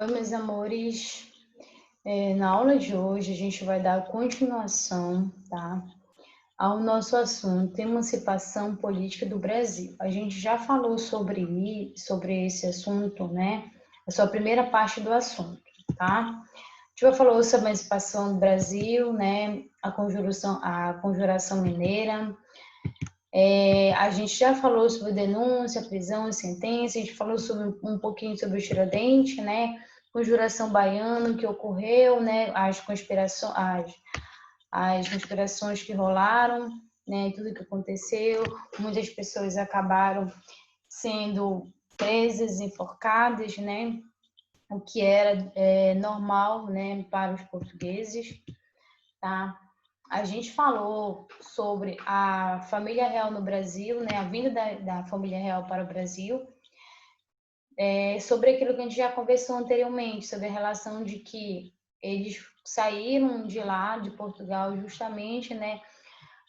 Oi, meus amores. Na aula de hoje a gente vai dar continuação, tá, ao nosso assunto emancipação política do Brasil. A gente já falou sobre esse assunto, né? A sua primeira parte do assunto, tá? A gente já falou sobre a emancipação do Brasil, né? A conjuração mineira. A gente já falou sobre denúncia, prisão e sentença, a gente falou um pouquinho sobre o Tiradentes, né? Conjuração baiana que ocorreu, né? As conspirações que rolaram, né? Tudo que aconteceu, muitas pessoas acabaram sendo presas, enforcadas, né? O que era normal, né? Para os portugueses, tá? A gente falou sobre a família real no Brasil, né? A vinda da família real para o Brasil, sobre aquilo que a gente já conversou anteriormente, sobre a relação de que eles saíram de lá, de Portugal, justamente, né,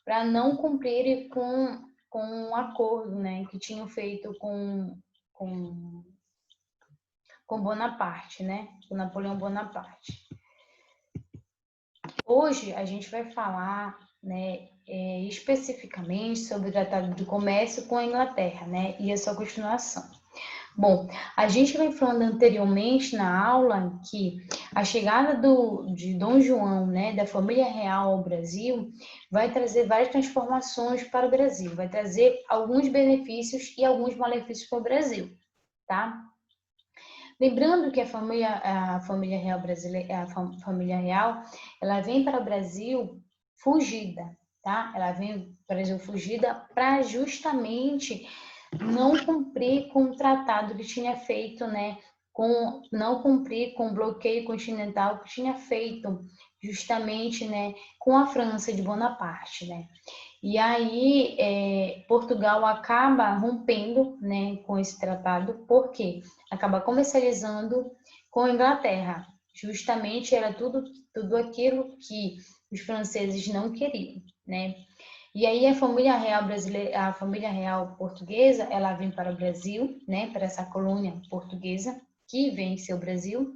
para não cumprirem com um acordo, né, que tinham feito com, com Bonaparte, né, com Napoleão Bonaparte. Hoje a gente vai falar, né, especificamente sobre o Tratado de Comércio com a Inglaterra, né, e a sua continuação. Bom, a gente vem falando anteriormente na aula que a chegada de Dom João, né, da família real ao Brasil, vai trazer várias transformações para o Brasil, vai trazer alguns benefícios e alguns malefícios para o Brasil, tá? Lembrando que a família real brasileira, a família real, ela vem para o Brasil fugida, tá? Ela vem para o Brasil fugida para justamente não cumprir com o tratado que tinha feito, né? Não cumprir com o bloqueio continental que tinha feito justamente, né, com a França de Bonaparte, né? E aí Portugal acaba rompendo, né, com esse tratado, porque acaba comercializando com a Inglaterra. Justamente era tudo aquilo que os franceses não queriam, né? E aí a família real brasileira, a família real portuguesa, ela vem para o Brasil, né, para essa colônia portuguesa que venceu o Brasil.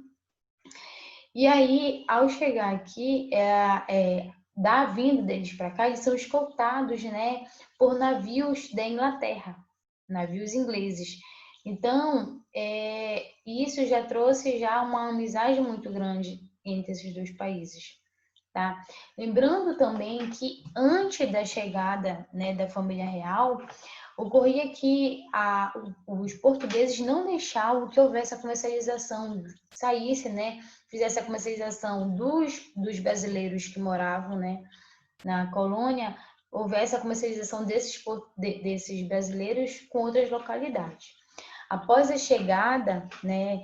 E aí, ao chegar aqui, da vinda deles para cá, eles são escoltados, né, por navios da Inglaterra, navios ingleses. Então, isso já trouxe já uma amizade muito grande entre esses dois países. Tá? Lembrando também que antes da chegada, né, da família real, ocorria que os portugueses não deixavam que houvesse a comercialização, saísse, né, fizesse a comercialização dos brasileiros que moravam, né, na colônia, houvesse a comercialização desses brasileiros com outras localidades. Após a chegada, né,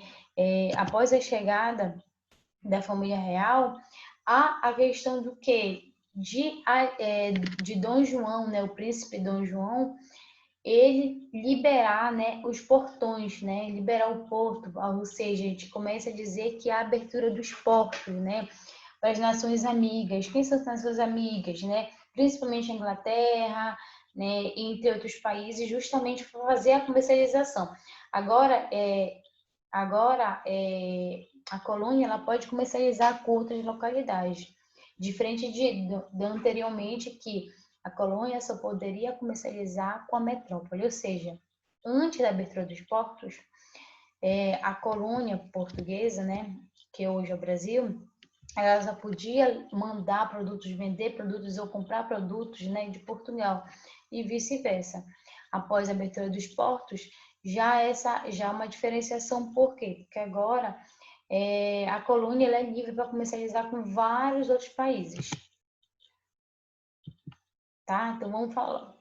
após a chegada da família real, há a questão do quê? De Dom João, né, o príncipe Dom João, ele liberar, né, os portões, né, liberar o porto, ou seja, a gente começa a dizer que há a abertura dos portos, né, para as nações amigas. Quem são as nações amigas, né? Principalmente a Inglaterra, né, entre outros países, justamente para fazer a comercialização. Agora, a colônia ela pode comercializar com outras localidades, diferente de anteriormente que a colônia só poderia comercializar com a metrópole, ou seja, antes da abertura dos portos, a colônia portuguesa, né, que hoje é o Brasil, ela só podia mandar produtos, vender produtos ou comprar produtos, né, de Portugal e vice-versa. Após a abertura dos portos, já uma diferenciação. Por quê? Porque agora a colônia ela é livre para comercializar com vários outros países. Tá? Então vamos falar.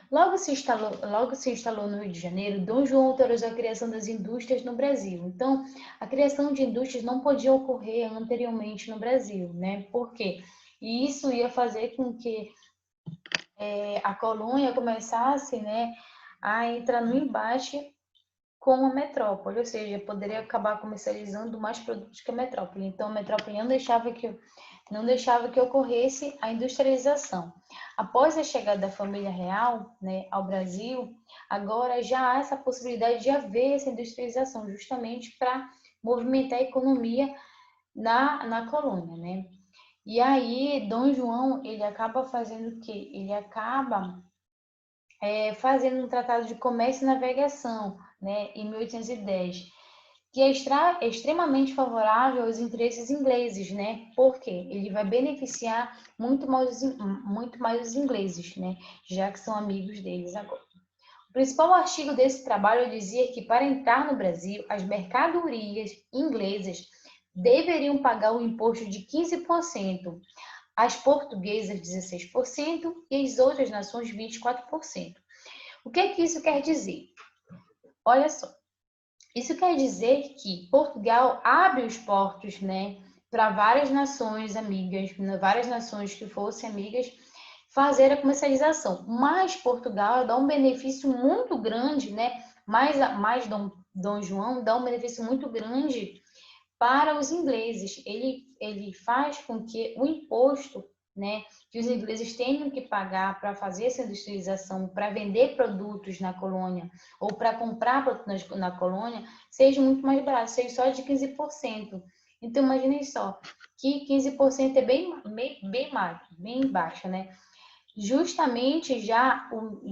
Logo se instalou no Rio de Janeiro, Dom João autorizou a criação das indústrias no Brasil. Então, a criação de indústrias não podia ocorrer anteriormente no Brasil, né? Por quê? E isso ia fazer com que a colônia começasse, né, a entrar no embate com a metrópole, ou seja, poderia acabar comercializando mais produtos que a metrópole. Então, a metrópole não deixava que ocorresse a industrialização. Após a chegada da família real, né, ao Brasil, agora já há essa possibilidade de haver essa industrialização, justamente para movimentar a economia na colônia, né? E aí, Dom João, ele acaba fazendo o quê? Ele acaba fazendo um tratado de comércio e navegação, né, em 1810, que é extremamente favorável aos interesses ingleses, né? Porque ele vai beneficiar muito mais os ingleses, né? Já que são amigos deles agora. O principal artigo desse trabalho dizia que para entrar no Brasil, as mercadorias inglesas deveriam pagar um imposto de 15%, as portuguesas 16% e as outras nações 24%. O que é que isso quer dizer? Olha só, isso quer dizer que Portugal abre os portos, né, para várias nações amigas, várias nações que fossem amigas, fazer a comercialização. Mas Portugal dá um benefício muito grande, né? Mais Dom João dá um benefício muito grande para os ingleses. Ele faz com que o imposto, né, que os ingleses tenham que pagar para fazer essa industrialização, para vender produtos na colônia ou para comprar produtos na colônia, seja muito mais barato, seja só de 15%. Então, imaginem só, que 15% é bem baixo, né? Justamente já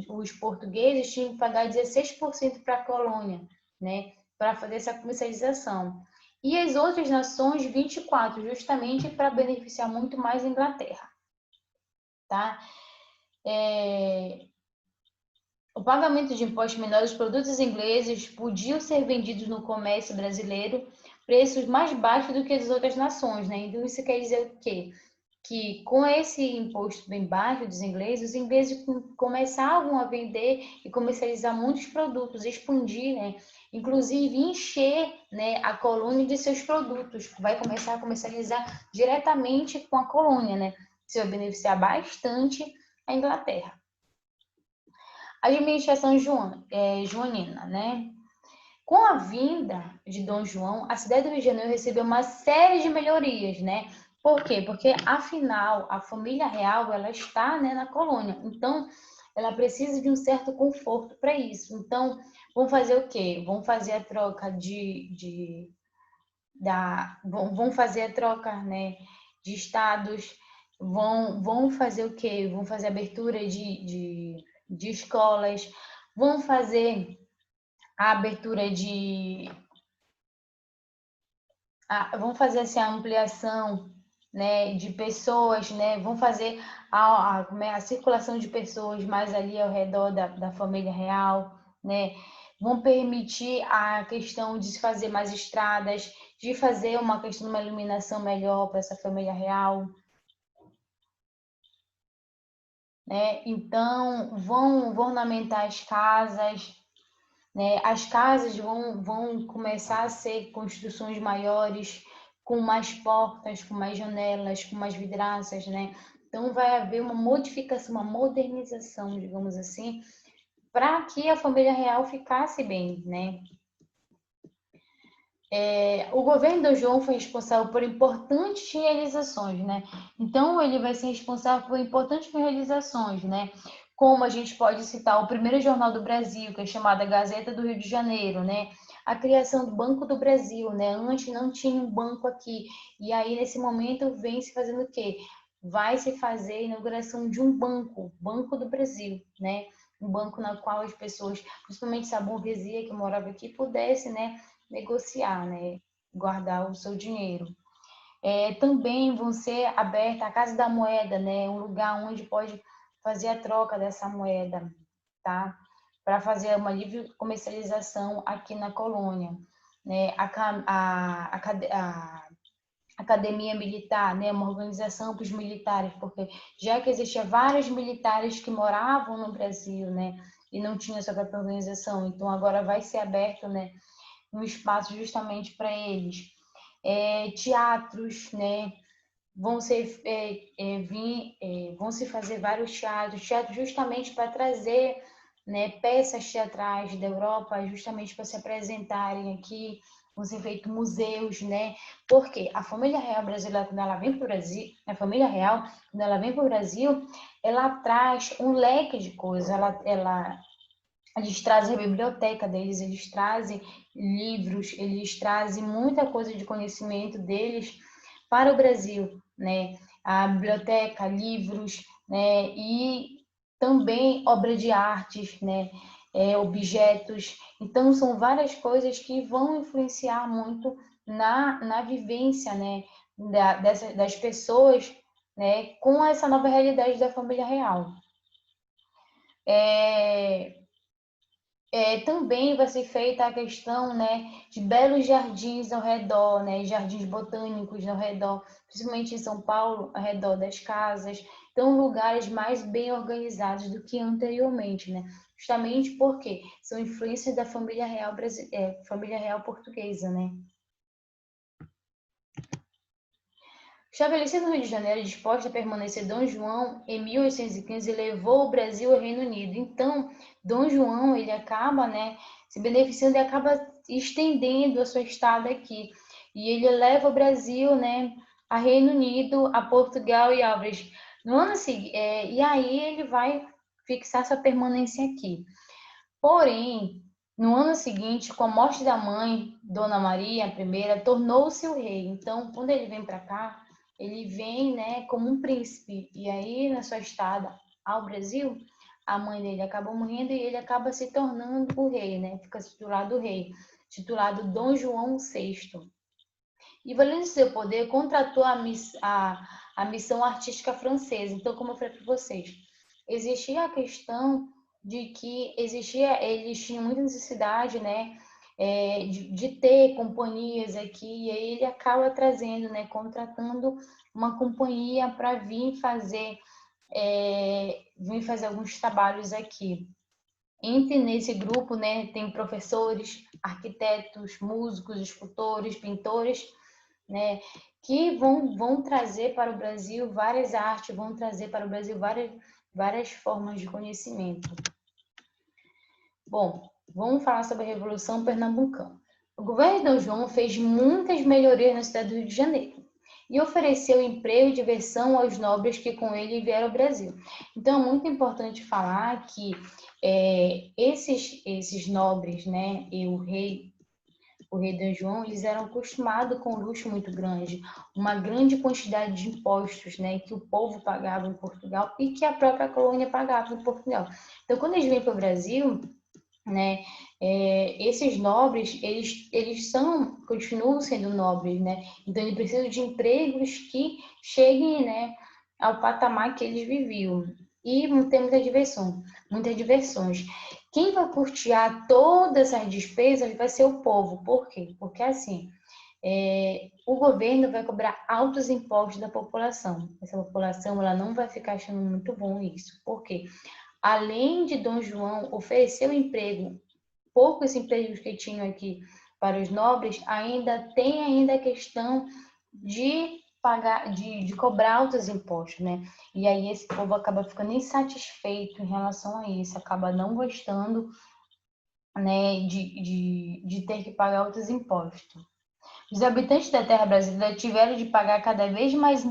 os portugueses tinham que pagar 16% para a colônia, né, para fazer essa comercialização. E as outras nações, 24%, justamente para beneficiar muito mais a Inglaterra. Tá? O pagamento de impostos menores dos produtos ingleses podiam ser vendidos no comércio brasileiro preços mais baixos do que as outras nações, né? Então, isso quer dizer o quê? Que com esse imposto bem baixo dos ingleses começavam a vender e comercializar muitos produtos, expandir, né? Inclusive encher, né, a colônia de seus produtos, vai começar a comercializar diretamente com a colônia, né? Isso vai beneficiar bastante a Inglaterra. Administração joanina, né? Com a vinda de Dom João, a cidade do Rio de Janeiro recebeu uma série de melhorias, né? Por quê? Porque, afinal, a família real, ela está, né, na colônia. Então, ela precisa de um certo conforto para isso. Então, vão fazer o quê? Vão fazer a troca vão fazer a troca, né, de estados, vão fazer o quê? Vão fazer abertura de escolas, vão fazer a abertura vão fazer assim, a ampliação, né, de pessoas, né, vão fazer a circulação de pessoas mais ali ao redor da família real, né, vão permitir a questão de se fazer mais estradas, de fazer uma questão de uma iluminação melhor para essa família real, né, então vão ornamentar as casas, né? As casas vão começar a ser construções maiores, com mais portas, com mais janelas, com mais vidraças, né? Então vai haver uma modificação, uma modernização, digamos assim, para que a família real ficasse bem, né? O governo do João foi responsável por importantes realizações, né? Então, ele vai ser responsável por importantes realizações, né? Como a gente pode citar o primeiro jornal do Brasil, que é chamada Gazeta do Rio de Janeiro, né? A criação do Banco do Brasil, né? Antes não tinha um banco aqui. E aí, nesse momento, vem se fazendo o quê? Vai se fazer a inauguração de um banco, Banco do Brasil, né? Um banco na qual as pessoas, principalmente a burguesia que morava aqui, pudesse, né, negociar, né, guardar o seu dinheiro. Também vão ser aberta a Casa da Moeda, né, um lugar onde pode fazer a troca dessa moeda, tá? Para fazer uma livre comercialização aqui na colônia, né? A Academia Militar, né, uma organização para os militares, porque já que existia vários militares que moravam no Brasil, né, e não tinha sua própria organização, então agora vai ser aberto, né, um espaço justamente para eles. Teatros, né? Vão se fazer vários teatros justamente para trazer, né, peças teatrais da Europa, justamente para se apresentarem aqui, vão ser feitos museus, né? Porque a família real brasileira, quando ela vem para o Brasil, a família real, quando ela vem para o Brasil, ela traz um leque de coisas, ela Eles trazem a biblioteca deles, eles trazem livros, eles trazem muita coisa de conhecimento deles para o Brasil, né? A biblioteca, livros, né? E também obra de artes, né? Objetos. Então, são várias coisas que vão influenciar muito na vivência, né? Das pessoas, né? Com essa nova realidade da família real. Também vai ser feita a questão, né, de belos jardins ao redor, né, jardins botânicos ao redor, principalmente em São Paulo, ao redor das casas. Então, lugares mais bem organizados do que anteriormente, né? Justamente porque são influências da família real portuguesa, né? Estabelecido no Rio de Janeiro, disposto a permanecer, Dom João, em 1815, levou o Brasil ao Reino Unido. Então, Dom João, ele acaba, né, se beneficiando e acaba estendendo a sua estada aqui. E ele leva o Brasil, né, a Reino Unido, a Portugal e Álvares. No ano seguinte, e aí ele vai fixar sua permanência aqui. Porém, no ano seguinte, com a morte da mãe, Dona Maria I, tornou-se o rei. Então, quando ele vem para cá, ele vem, né, como um príncipe. E aí, na sua estada ao Brasil, a mãe dele acaba morrendo e ele acaba se tornando o rei, né? Fica titulado rei, titulado Dom João VI. E valendo seu poder, contratou a missão artística francesa. Então, como eu falei para vocês, existia a questão de que eles tinham muita necessidade, né, de ter companhias aqui, e aí ele acaba trazendo, né, contratando uma companhia para vir fazer alguns trabalhos aqui. Entre nesse grupo, né, tem professores, arquitetos, músicos, escultores, pintores, né, que vão trazer para o Brasil várias artes, vão trazer para o Brasil várias formas de conhecimento. Bom, vamos falar sobre a Revolução Pernambucana. O governo de Dom João fez muitas melhorias na cidade do Rio de Janeiro e ofereceu emprego e diversão aos nobres que com ele vieram ao Brasil. Então, é muito importante falar que esses nobres, né, e o rei Dom João, eles eram acostumados com um luxo muito grande, uma grande quantidade de impostos, né, que o povo pagava em Portugal e que a própria colônia pagava em Portugal. Então, quando eles vêm para o Brasil, né, esses nobres, eles continuam sendo nobres, né, então eles precisam de empregos que cheguem, né, ao patamar que eles viviam. E tem muitas diversões. Quem vai custear todas as despesas vai ser o povo. Por quê? Porque assim, o governo vai cobrar altos impostos da população. Essa população ela não vai ficar achando muito bom isso. Por quê? Além de Dom João oferecer o emprego, poucos empregos que tinham aqui para os nobres, ainda tem a questão de pagar, de cobrar altos impostos, né? E aí esse povo acaba ficando insatisfeito em relação a isso, acaba não gostando, né, de ter que pagar altos impostos. Os habitantes da terra brasileira tiveram de pagar cada vez mais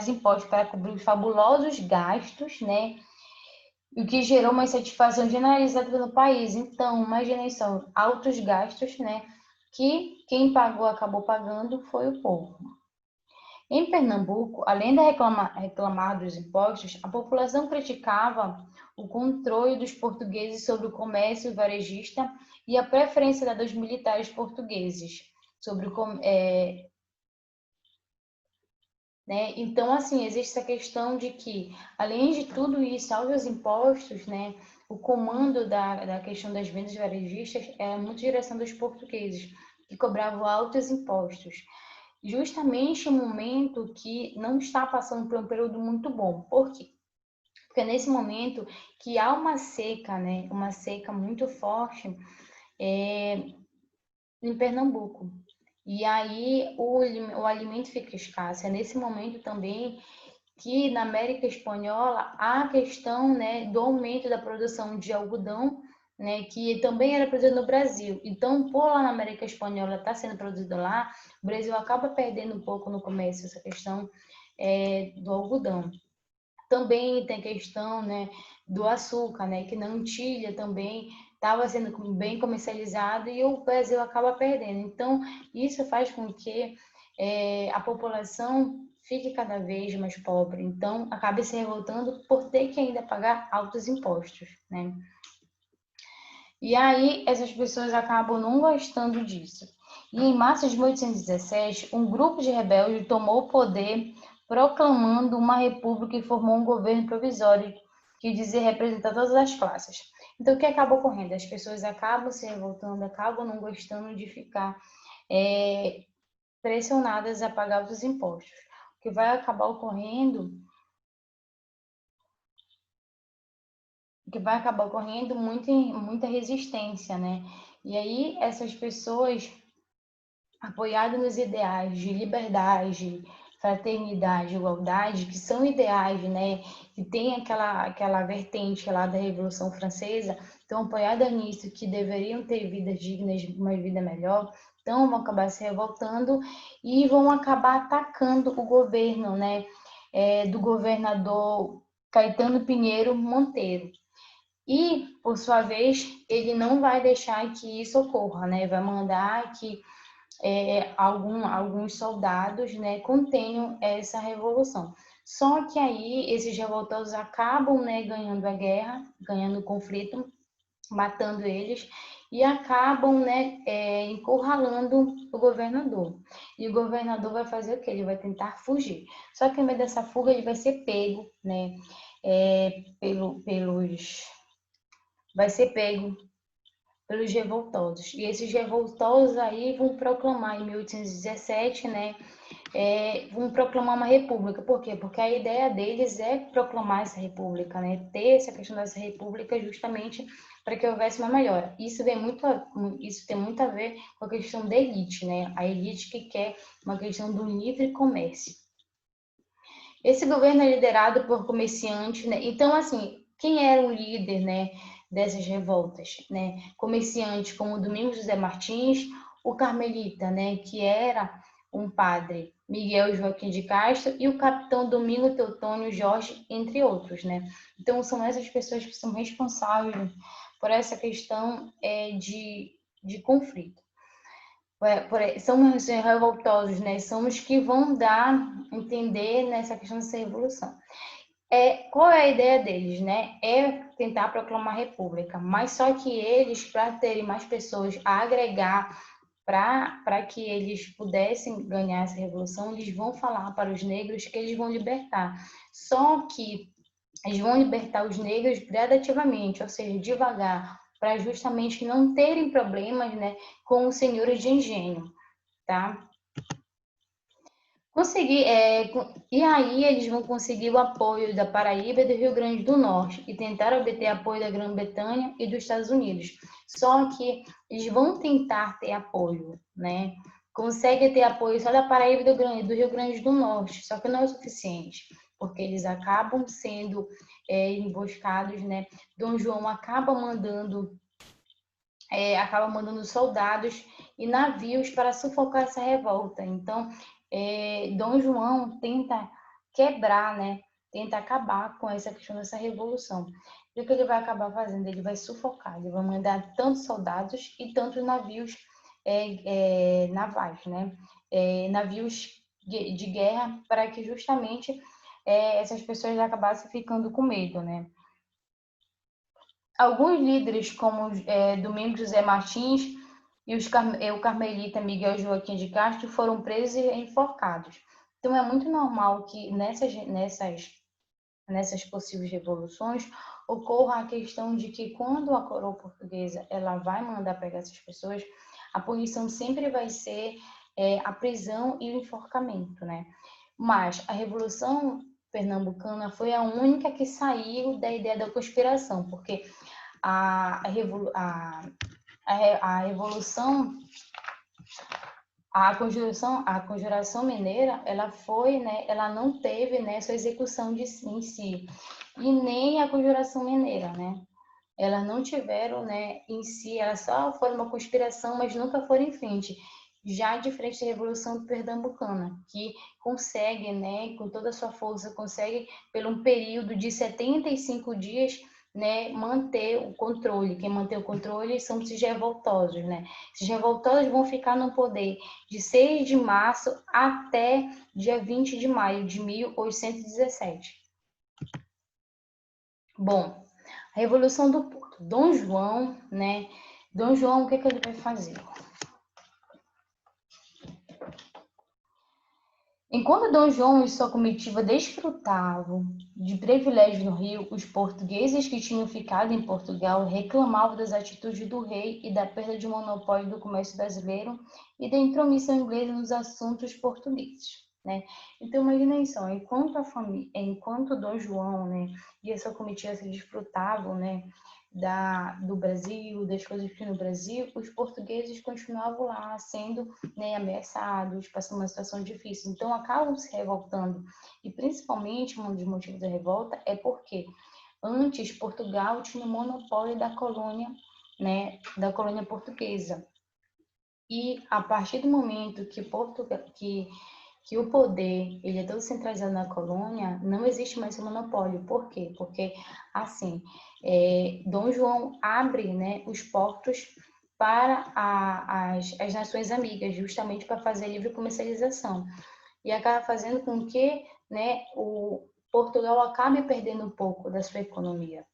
impostos para cobrir os fabulosos gastos, né? O que gerou uma insatisfação generalizada no país. Então, imaginem só, altos gastos, né? Que quem pagou, acabou pagando, foi o povo. Em Pernambuco, além de reclamar dos impostos, a população criticava o controle dos portugueses sobre o comércio varejista e a preferência dada aos militares portugueses sobre né? Então, assim, existe essa questão de que, além de tudo isso, aos impostos, né, o comando da questão das vendas varejistas era muito direção dos portugueses, que cobravam altos impostos. Justamente no momento que não está passando por um período muito bom. Por quê? Porque nesse momento que há uma seca, né, uma seca muito forte em Pernambuco. E aí o alimento fica escasso. É nesse momento também que na América Espanhola há a questão, né, do aumento da produção de algodão, né, que também era produzido no Brasil. Então, por lá na América Espanhola está sendo produzido lá, o Brasil acaba perdendo um pouco no comércio essa questão do algodão. Também tem a questão, né, do açúcar, né, que na Antilha também estava sendo bem comercializado e o Brasil acaba perdendo. Então, isso faz com que a população fique cada vez mais pobre. Então, acabe se revoltando por ter que ainda pagar altos impostos, né? E aí, essas pessoas acabam não gostando disso. E em março de 1817, um grupo de rebeldes tomou o poder, proclamando uma república e formou um governo provisório que dizia representar todas as classes. Então, o que acaba ocorrendo? As pessoas acabam se revoltando, acabam não gostando de ficar pressionadas a pagar os impostos. O que vai acabar ocorrendo muita resistência, né? E aí essas pessoas apoiadas nos ideais de liberdade, fraternidade, igualdade, que são ideais, né? Que tem aquela vertente lá da Revolução Francesa, estão apoiadas nisso, que deveriam ter vidas dignas, uma vida melhor, então vão acabar se revoltando e vão acabar atacando o governo, né? Do governador Caetano Pinheiro Monteiro. E, por sua vez, ele não vai deixar que isso ocorra, né? Vai mandar que alguns soldados, né, contenham essa revolução. Só que aí esses revoltosos acabam, né, ganhando a guerra, ganhando o conflito, matando eles e acabam, né, encurralando o governador. E o governador vai fazer o quê? Ele vai tentar fugir. Só que no meio dessa fuga ele vai ser pego, né, vai ser pego pelos revoltosos. E esses revoltosos aí vão proclamar em 1817, né, vão proclamar uma república. Por quê? Porque a ideia deles é proclamar essa república, né, ter essa questão dessa república justamente para que houvesse uma melhora. Isso tem muito a ver com a questão da elite, né, a elite que quer uma questão do livre comércio. Esse governo é liderado por comerciantes, né? Então, assim, quem era o líder, né, dessas revoltas, né? Comerciantes como Domingos José Martins, o Carmelita, né, que era um padre, Miguel Joaquim de Castro e o capitão Domingo Teutônio Jorge, entre outros, né? Então, são essas pessoas que são responsáveis por essa questão de conflito. São os revoltosos, né? São os que vão dar entender nessa questão dessa revolução. Qual é a ideia deles, né? É tentar proclamar a república, mas só que eles, para terem mais pessoas a agregar para que eles pudessem ganhar essa revolução, eles vão falar para os negros que eles vão libertar. Só que eles vão libertar os negros gradativamente, ou seja, devagar, para justamente não terem problemas, né, com os senhores de engenho, tá? E aí eles vão conseguir o apoio da Paraíba e do Rio Grande do Norte e tentar obter apoio da Grã-Bretanha e dos Estados Unidos. Só que eles vão tentar ter apoio, né? Conseguem ter apoio só da Paraíba e do Rio Grande do Norte, só que não é o suficiente, porque eles acabam sendo emboscados, né? Dom João acaba mandando soldados e navios para sufocar essa revolta. Então, Dom João tenta quebrar, né? Tenta acabar com essa questão dessa revolução. E o que ele vai acabar fazendo? Ele vai sufocar, ele vai mandar tantos soldados e tantos navios navais, né? Navios de guerra para que justamente essas pessoas acabassem ficando com medo, né? Alguns líderes, como Domingos José Martins e o carmelita Miguel Joaquim de Castro, foram presos e enforcados. Então, é muito normal que nessas possíveis revoluções ocorra a questão de que quando a coroa portuguesa ela vai mandar pegar essas pessoas, a punição sempre vai ser a prisão e o enforcamento, né? Mas a Revolução Pernambucana foi a única que saiu da ideia da conspiração, porque a Revolução, a Conjuração Mineira, ela foi, né, ela não teve, né, sua execução em si, e nem a Conjuração Mineira, né? Elas não tiveram, né, em si, elas só foram uma conspiração, mas nunca foram em frente. Já de frente à Revolução Pernambucana, que consegue, né, com toda a sua força, consegue, por um período de 75 dias, né, manter o controle. Quem mantém o controle são esses revoltosos, né? Esses revoltosos vão ficar no poder de 6 de março até dia 20 de maio de 1817. Bom, a Revolução do Porto. Dom João, né? Dom João, o que ele vai fazer? Enquanto Dom João e sua comitiva desfrutavam de privilégios no Rio, os portugueses que tinham ficado em Portugal reclamavam das atitudes do rei e da perda de monopólio do comércio brasileiro e da intromissão inglesa nos assuntos portugueses, né? Então, imagina só, enquanto Dom João, né, e a sua comitiva se desfrutavam, né, do Brasil, das coisas que no Brasil, os portugueses continuavam lá sendo, né, ameaçados, passando uma situação difícil. Então, acabam se revoltando. E, principalmente, um dos motivos da revolta é porque antes Portugal tinha o monopólio da colônia, né, da colônia portuguesa. E, a partir do momento que o poder ele é todo centralizado na colônia, não existe mais esse monopólio. Por quê? Porque, assim, Dom João abre, né, os portos para as nações amigas, justamente para fazer livre comercialização. E acaba fazendo com que, né, o Portugal acabe perdendo um pouco da sua economia.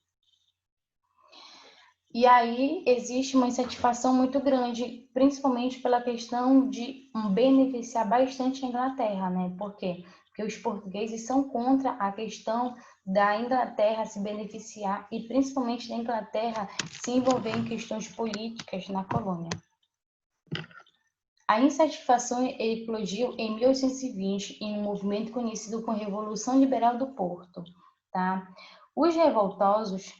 E aí existe uma insatisfação muito grande, principalmente pela questão de beneficiar bastante a Inglaterra, né? Por quê? Porque os portugueses são contra a questão da Inglaterra se beneficiar e principalmente da Inglaterra se envolver em questões políticas na colônia. A insatisfação eclodiu em 1820 em um movimento conhecido como Revolução Liberal do Porto, tá? Os revoltosos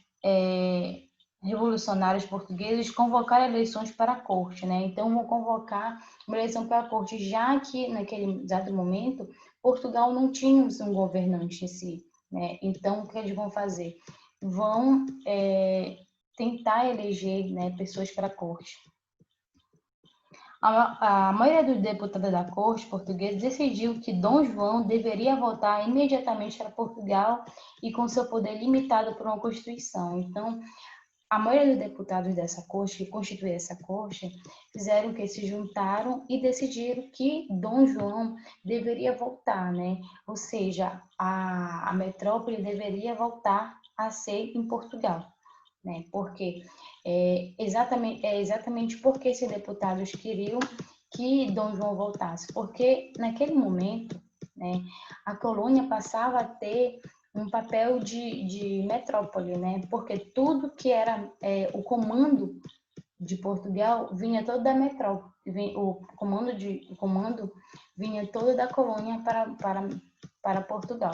revolucionários portugueses convocaram eleições para a corte, né? Então, vão convocar uma eleição para a corte, já que, naquele exato momento, Portugal não tinha um governante em si, né? Então, o que eles vão fazer? Vão tentar eleger, né, pessoas para a corte. A maioria dos deputados da corte portuguesa decidiu que Dom João deveria voltar imediatamente para Portugal e com seu poder limitado por uma Constituição. Então, a maioria dos deputados dessa corte, que constituía essa corte, fizeram que se juntaram e decidiram que Dom João deveria voltar, né? Ou seja, a metrópole deveria voltar a ser em Portugal, né? Porque exatamente porque esses deputados queriam que Dom João voltasse, porque naquele momento, né, a colônia passava a ter um papel de metrópole, né? Porque tudo que era o comando de Portugal vinha todo da metrópole, o comando vinha todo da colônia para Portugal.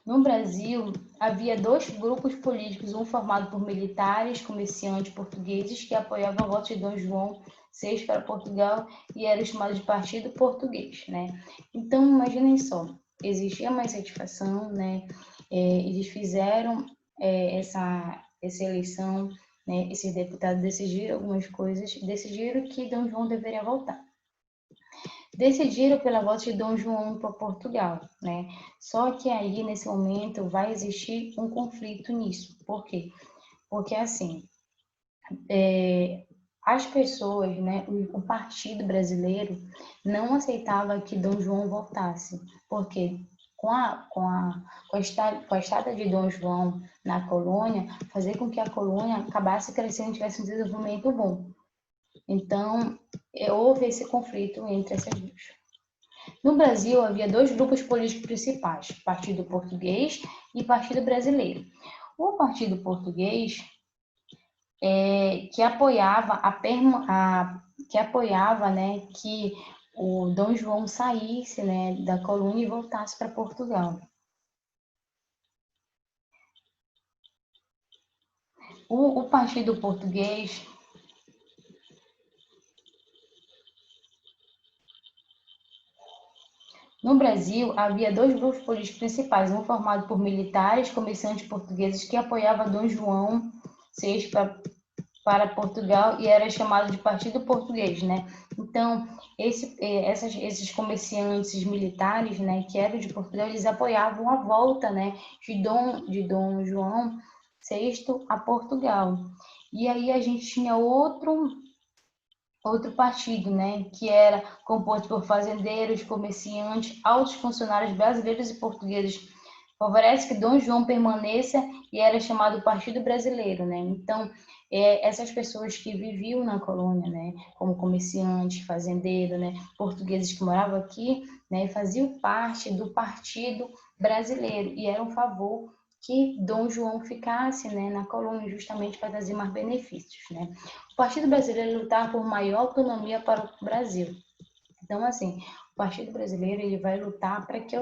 No Brasil, havia dois grupos políticos, um formado por militares, comerciantes portugueses que apoiavam a volta de Dom João VI para Portugal e era chamado de Partido Português, né? Então, imaginem só, existia uma insatisfação, né? Eles fizeram essa eleição, né? Esses deputados decidiram algumas coisas, decidiram que Dom João deveria voltar. Decidiram pela volta de Dom João para Portugal, né? Só que aí, nesse momento, vai existir um conflito nisso. Por quê? Porque, assim, as pessoas, né, o Partido Brasileiro não aceitava que Dom João voltasse. Porque com a estada de Dom João na colônia, fazer com que a colônia acabasse crescendo e tivesse um desenvolvimento bom. Então, houve esse conflito entre essas duas. No Brasil, havia dois grupos políticos principais, Partido Português e Partido Brasileiro. O Partido Português, que apoiava, né, que o Dom João saísse, né, da colônia e voltasse para Portugal. O Partido Português No Brasil, havia dois grupos políticos principais, um formado por militares, comerciantes portugueses que apoiava Dom João VI para Portugal e era chamado de Partido Português, né? Então, esses comerciantes militares, né, que eram de Portugal, eles apoiavam a volta, né, de Dom João VI a Portugal. E aí a gente tinha outro partido, né, que era composto por fazendeiros, comerciantes, altos funcionários brasileiros e portugueses. Favorece que Dom João permaneça e era chamado Partido Brasileiro, né? Então, essas pessoas que viviam na colônia, né, como comerciantes, fazendeiros, né, portugueses que moravam aqui, né, faziam parte do Partido Brasileiro e era um favor que Dom João ficasse, né, na colônia justamente para trazer mais benefícios, né? O Partido Brasileiro lutava por maior autonomia para o Brasil. Então, assim, o Partido Brasileiro ele vai lutar para que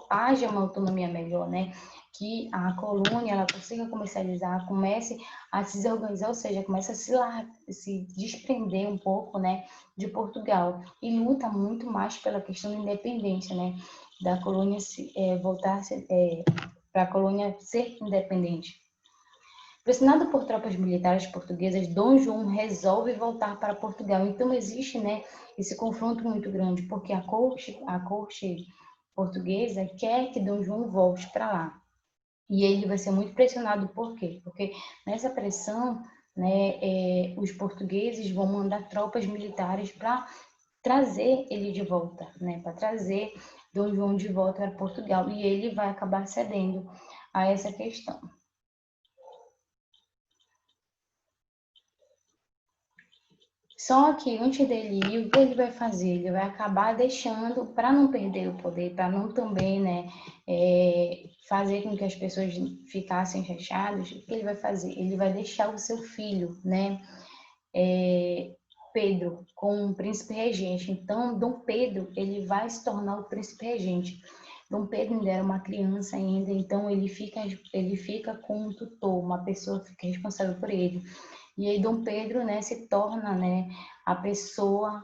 haja uma autonomia melhor, né? Que a colônia ela consiga comercializar, comece a se desorganizar, ou seja, comece a se desprender um pouco, né, de Portugal e luta muito mais pela questão da independência, né, da colônia voltar para a colônia ser independente. Pressionado por tropas militares portuguesas, Dom João resolve voltar para Portugal. Então existe, né, esse confronto muito grande, porque a corte portuguesa quer que Dom João volte para lá. E ele vai ser muito pressionado, por quê? Porque nessa pressão, né, os portugueses vão mandar tropas militares para trazer ele de volta, né, para trazer Dom João de volta para Portugal. E ele vai acabar cedendo a essa questão. Só que antes dele ir, o que ele vai fazer? Ele vai acabar deixando, para não perder o poder, para não também, né, fazer com que as pessoas ficassem fechadas, o que ele vai fazer? Ele vai deixar o seu filho, né, Pedro, com o príncipe regente. Então, Dom Pedro, ele vai se tornar o príncipe regente. Dom Pedro ainda era uma criança ainda, então ele fica com um tutor, uma pessoa que fica responsável por ele. E aí Dom Pedro, né, se torna, né, a pessoa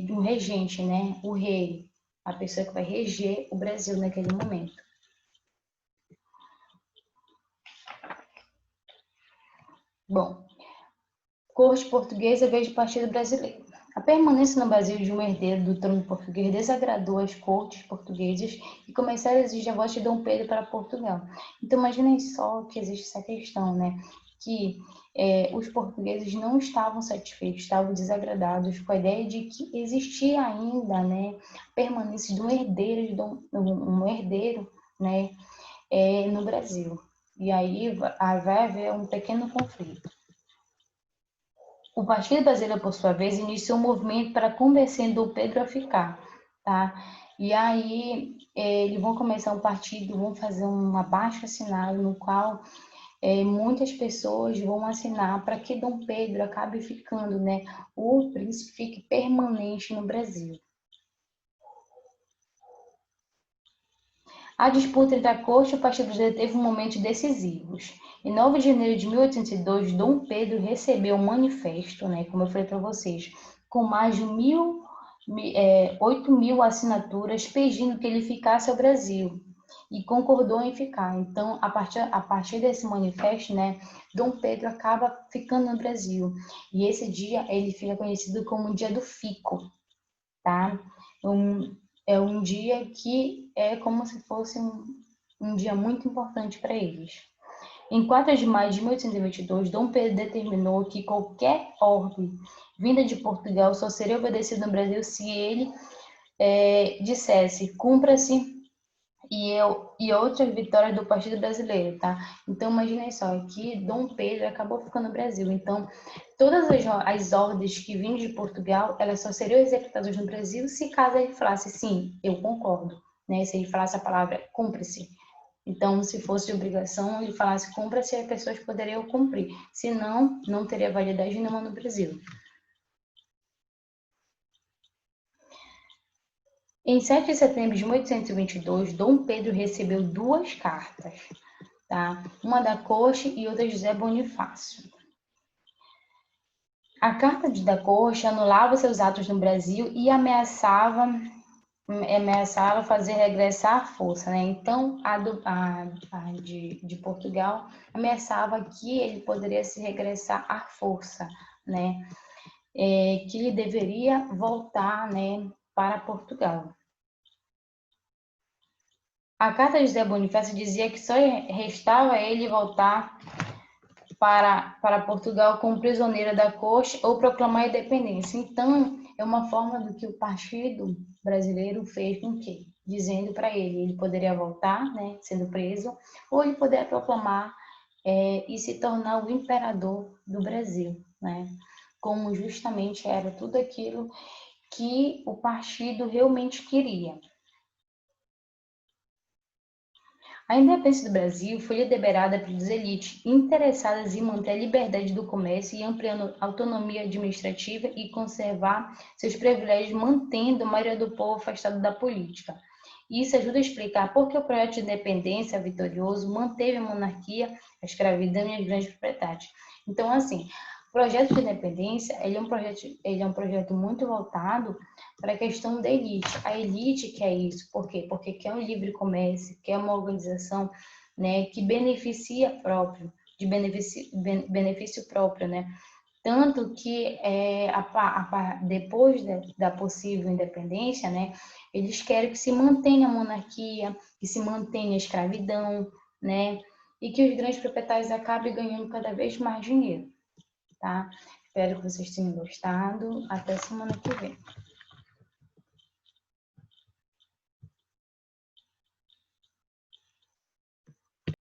do regente, né, o rei, a pessoa que vai reger o Brasil naquele momento. Bom, corte portuguesa vez do Partido Brasileiro. A permanência no Brasil de um herdeiro do trono português desagradou as cortes portuguesas e começaram a exigir a volta de Dom Pedro para Portugal. Então, imaginem só que existe essa questão, né? Que os portugueses não estavam satisfeitos, estavam desagradados com a ideia de que existia ainda, né, permanência de um herdeiro, né, no Brasil. E aí vai haver um pequeno conflito. O Partido Brasileiro, por sua vez, iniciou um movimento para convencer Dom Pedro a ficar, tá? E aí eles vão começar um partido, vão fazer um abaixo-assinado no qual muitas pessoas vão assinar para que Dom Pedro acabe ficando, né? O príncipe fique permanente no Brasil. A disputa entre a corte e o Partido Brasileiro teve momentos decisivos. Em 9 de janeiro de 1802, Dom Pedro recebeu um manifesto, né, como eu falei para vocês, com mais de 8.000 assinaturas pedindo que ele ficasse ao Brasil e concordou em ficar. Então, a partir desse manifesto, né, Dom Pedro acaba ficando no Brasil. E esse dia ele fica conhecido como o Dia do Fico, tá? É um dia que é como se fosse um dia muito importante para eles. Em 4 de maio de 1822, Dom Pedro determinou que qualquer ordem vinda de Portugal só seria obedecida no Brasil se ele dissesse cumpra-se e outras vitórias do Partido Brasileiro, tá? Então, imaginem só, que Dom Pedro acabou ficando no Brasil. Então, todas as ordens que vinham de Portugal, elas só seriam executadas no Brasil se caso ele falasse, sim, eu concordo, né? Se ele falasse a palavra cumpra-se. Então, se fosse de obrigação, ele falasse cumpra-se, as pessoas poderiam cumprir. Se não, não teria validade nenhuma no Brasil. Em 7 de setembro de 1822, Dom Pedro recebeu 2 cartas, tá? Uma da corte e outra de José Bonifácio. A carta da corte anulava seus atos no Brasil e ameaçava ameaçava fazer regressar a força, né? Então, de Portugal ameaçava que ele poderia se regressar à força, né? Que ele deveria voltar, né, para Portugal. A carta de José Bonifácio dizia que só restava ele voltar para Portugal como prisioneiro da corte ou proclamar a independência. Então, é uma forma do que o Partido Brasileiro fez com que, dizendo para ele poderia voltar, né, sendo preso, ou ele poderia proclamar e se tornar o imperador do Brasil, né, como justamente era tudo aquilo que o partido realmente queria. A independência do Brasil foi deliberada pelas elites interessadas em manter a liberdade do comércio e ampliando a autonomia administrativa e conservar seus privilégios, mantendo a maioria do povo afastado da política. Isso ajuda a explicar por que o projeto de independência vitorioso manteve a monarquia, a escravidão e as grandes propriedades. Então, assim, o projeto de independência ele é um projeto muito voltado para a questão da elite. A elite quer isso, por quê? Porque quer um livre comércio, quer uma organização, né, que beneficia próprio, de benefício próprio, né? Tanto que depois da possível independência, né, eles querem que se mantenha a monarquia, que se mantenha a escravidão, né, e que os grandes proprietários acabem ganhando cada vez mais dinheiro, tá? Espero que vocês tenham gostado. Até semana que vem.